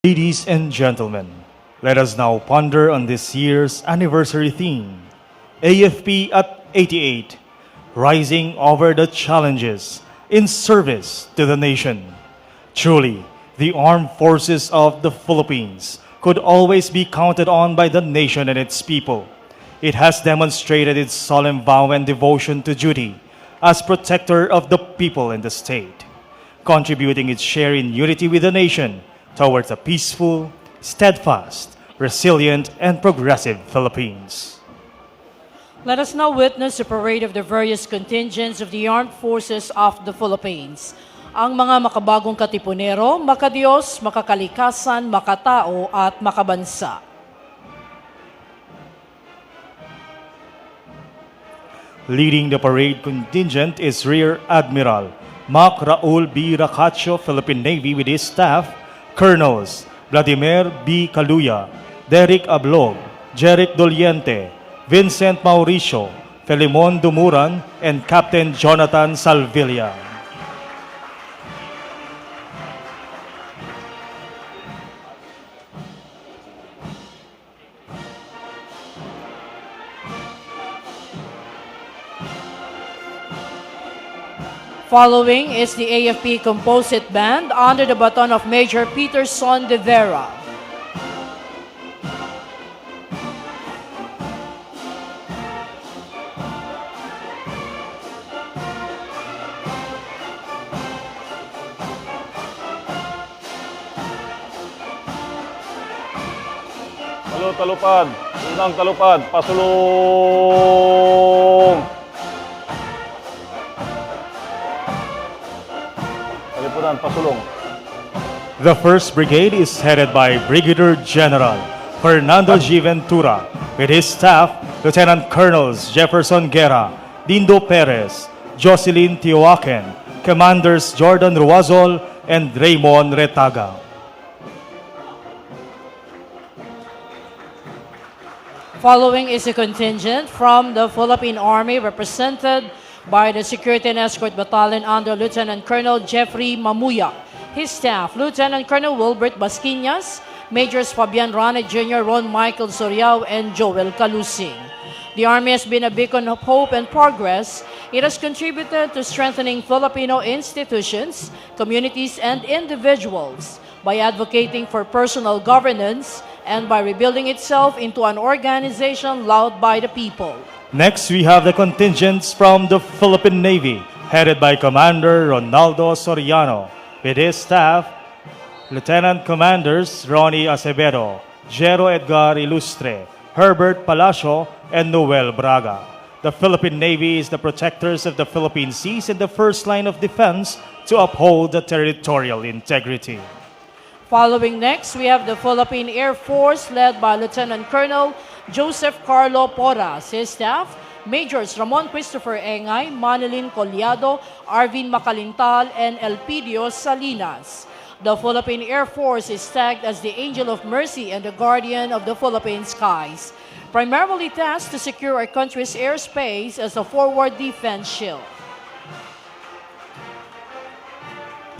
Ladies and gentlemen, let us now ponder on this year's anniversary theme, AFP at 88, Rising Over the Challenges in Service to the Nation. Truly, the armed forces of the Philippines could always be counted on by the nation and its people. It has demonstrated its solemn vow and devotion to duty as protector of the people and the state, contributing its share in unity with the nation towards a peaceful, steadfast, resilient, and progressive Philippines. Let us now witness the parade of the various contingents of the Armed Forces of the Philippines. Ang mga makabagong katipunero, makadiyos, makakalikasan, makatao, at makabansa. Leading the parade contingent is Rear Admiral Mac Raul B. Racacho, Philippine Navy, with his staff, Colonels Vladimir B. Kaluya, Derek Ablog, Jeric Doliente, Vincent Mauricio, Felimon Dumuran, and Captain Jonathan Salvilla. Following is the AFP Composite Band under the baton of Major Peterson de Vera. Talupad, unang talupad, pasulong. Talipunan, pasulong. The 1st Brigade is headed by Brigadier General Fernando G. Ventura, with his staff, Lieutenant Colonels Jefferson Guerra, Dindo Perez, Jocelyn Tioaken, Commanders Jordan Ruazol, and Raymond Retaga. Following is a contingent from the Philippine Army represented by the Security and Escort Battalion under Lieutenant Colonel Jeffrey Mamuya. His staff, Lieutenant Colonel Wilbert Basquinas, Majors Fabian Rane Jr., Ron Michael Soriao, and Joel Calusing. The Army has been a beacon of hope and progress. It has contributed to strengthening Filipino institutions, communities, and individuals by advocating for personal governance and by rebuilding itself into an organization loved by the people. Next, we have the contingents from the Philippine Navy, headed by Commander Ronaldo Soriano, with his staff, Lieutenant Commanders Ronnie Acevedo, Jero Edgar Ilustre, Herbert Palacio, and Noel Braga. The Philippine Navy is the protectors of the Philippine seas and the first line of defense to uphold the territorial integrity. Following next, we have the Philippine Air Force led by Lieutenant Colonel Joseph Carlo Porras. His staff, Majors Ramon Christopher Engay, Manilin Collado, Arvin Macalintal, and Elpidio Salinas. The Philippine Air Force is tagged as the Angel of Mercy and the Guardian of the Philippine skies, primarily tasked to secure our country's airspace as a forward defense shield.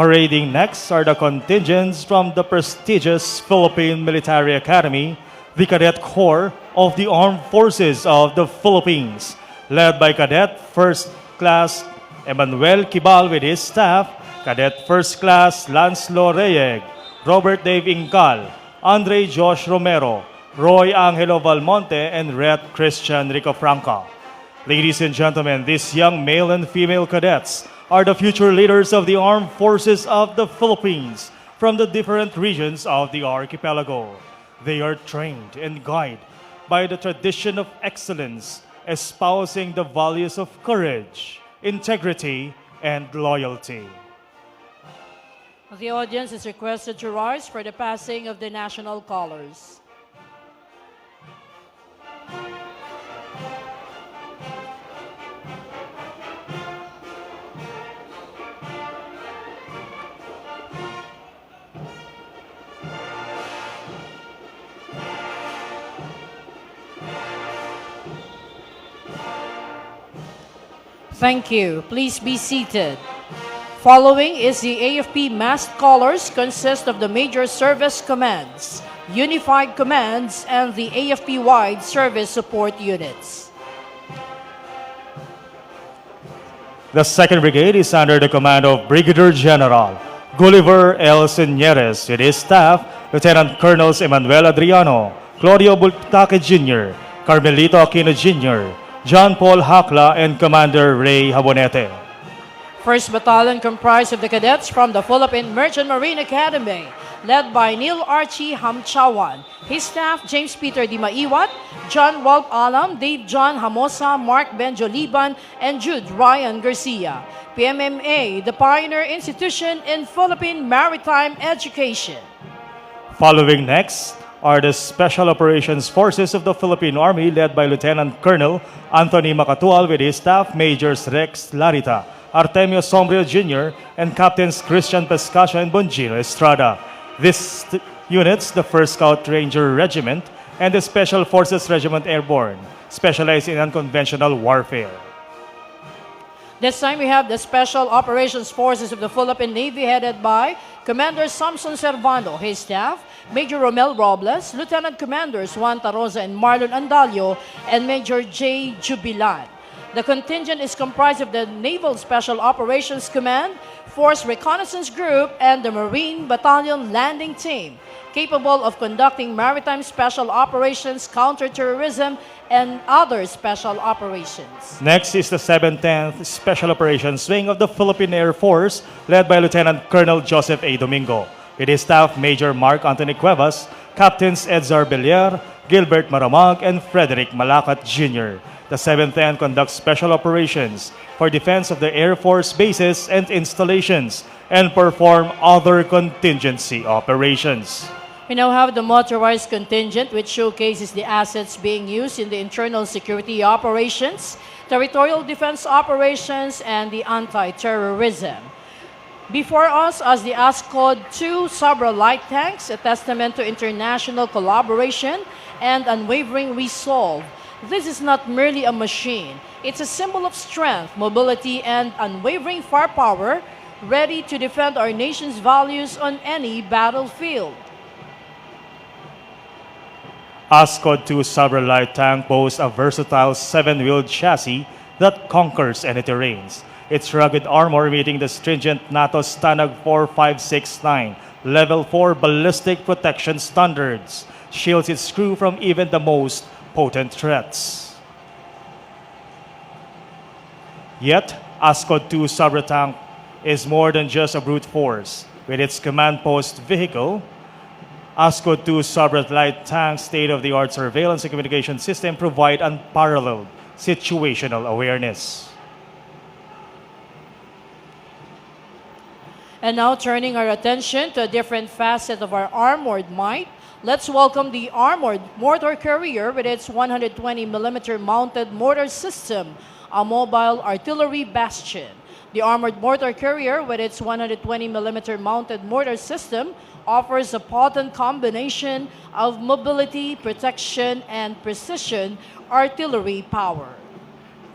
Parading next are the contingents from the prestigious Philippine Military Academy, the Cadet Corps of the Armed Forces of the Philippines, led by Cadet First Class Emmanuel Kibal with his staff, Cadet First Class Lanslo Reyeg, Robert Dave Incal, Andre Josh Romero, Roy Angelo Valmonte, and Ret Christian Rico Franca. Ladies and gentlemen, these young male and female cadets are the future leaders of the armed forces of the Philippines from the different regions of the archipelago. They are trained and guided by the tradition of excellence, espousing the values of courage, integrity, and loyalty. The audience is requested to rise for the passing of the national colors. Thank you. Please be seated. Following is the AFP massed colors consist of the Major Service Commands, Unified Commands, and the AFP-wide Service Support Units. The 2nd Brigade is under the command of Brigadier General Gulliver L. Señeres with his staff, Lieutenant Colonels Emmanuel Adriano, Claudio Bultaque Jr., Carmelito Aquino Jr., John Paul Hakla, and Commander Ray Habonete. 1st Battalion comprised of the cadets from the Philippine Merchant Marine Academy, led by Neil Archie Hamchawan, his staff James Peter Di Maiwat, John Rolf Alam, Dave John Hamosa, Mark Benjo Liban, and Jude Ryan Garcia. PMMA, the pioneer institution in Philippine maritime education. Following next are the Special Operations Forces of the Philippine Army led by Lieutenant Colonel Anthony Macatual with his staff Majors Rex Larita, Artemio Sombrio Jr., and Captains Christian Pescacio and Bongino Estrada. These units, the 1st Scout Ranger Regiment and the Special Forces Regiment Airborne, specialize in unconventional warfare. This time we have the Special Operations Forces of the Philippine Navy headed by Commander Samson Servando, his staff, Major Romel Robles, Lieutenant Commanders Juan Tarosa and Marlon Andalio, and Major J. Jubilan. The contingent is comprised of the Naval Special Operations Command, Force Reconnaissance Group, and the Marine Battalion Landing Team, capable of conducting maritime special operations, counterterrorism, and other special operations. Next is the 7th Special Operations Wing of the Philippine Air Force, led by Lieutenant Colonel Joseph A. Domingo. With his staff, Major Mark Anthony Cuevas, Captains Edzar Belier, Gilbert Maramag, and Frederick Malacat Jr. The 7th N conducts special operations for defense of the Air Force bases and installations and perform other contingency operations. We now have the motorized contingent, which showcases the assets being used in the internal security operations, territorial defense operations, and the anti-terrorism. Before us as the ASCOD 2 Sabra light tanks, a testament to international collaboration and unwavering resolve. This is not merely a machine. It's a symbol of strength, mobility, and unwavering firepower, ready to defend our nation's values on any battlefield. ASCOD 2 Sabra light tank boasts a versatile 7-wheeled chassis that conquers any terrains. Its rugged armor meeting the stringent NATO STANAG 4569 Level 4 ballistic protection standards shields its crew from even the most potent threats. Yet, ASCOD 2 Sabra tank is more than just a brute force. With its command post vehicle, ASCOD 2 Sabra light tank state-of-the-art surveillance and communication system provide unparalleled situational awareness. And now turning our attention to a different facet of our armored might, let's welcome the Armored Mortar Carrier with its 120mm mounted mortar system, a mobile artillery bastion. The Armored Mortar Carrier with its 120mm mounted mortar system offers a potent combination of mobility, protection, and precision artillery power.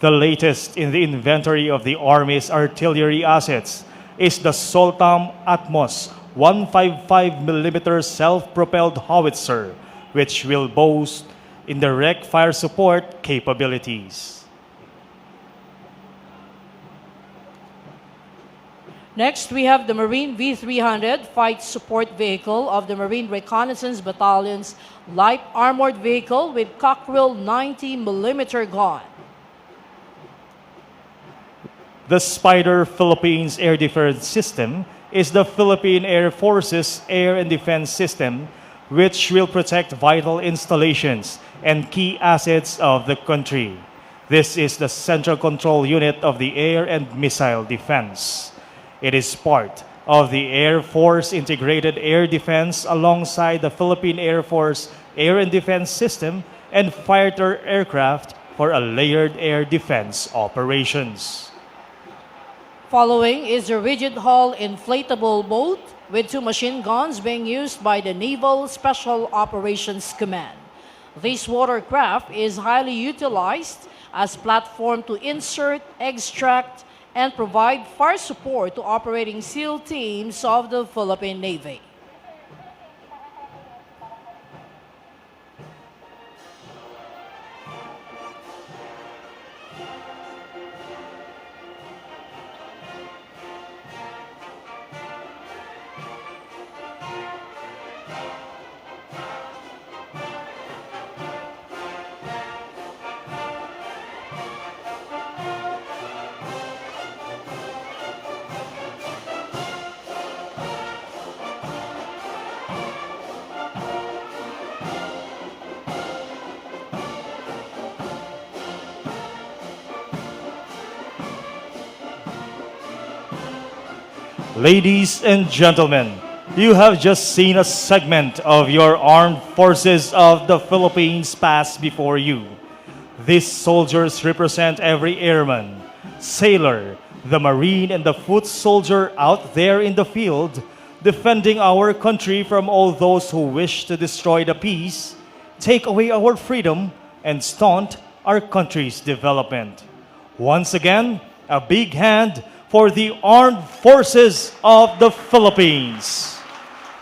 The latest in the inventory of the Army's artillery assets is the Soltam Atmos 155mm self-propelled howitzer, which will boast indirect fire support capabilities. Next, we have the Marine V300 Fight Support Vehicle of the Marine Reconnaissance Battalion's light armored vehicle with Cockrell 90mm gun. The Spider Philippines Air Defense System is the Philippine Air Force's air and defense system, which will protect vital installations and key assets of the country. This is the central control unit of the air and missile defense. It is part of the Air Force Integrated Air Defense alongside the Philippine Air Force Air and Defense System and fighter aircraft for a layered air defense operations. Following is the rigid hull inflatable boat with 2 machine guns being used by the Naval Special Operations Command. This watercraft is highly utilized as platform to insert, extract, and provide fire support to operating SEAL teams of the Philippine Navy. Ladies and gentlemen, you have just seen a segment of your armed forces of the Philippines pass before you. These soldiers represent every airman, sailor, the marine, and the foot soldier out there in the field, defending our country from all those who wish to destroy the peace, take away our freedom, and stunt our country's development. Once again, a big hand for the Armed Forces of the Philippines.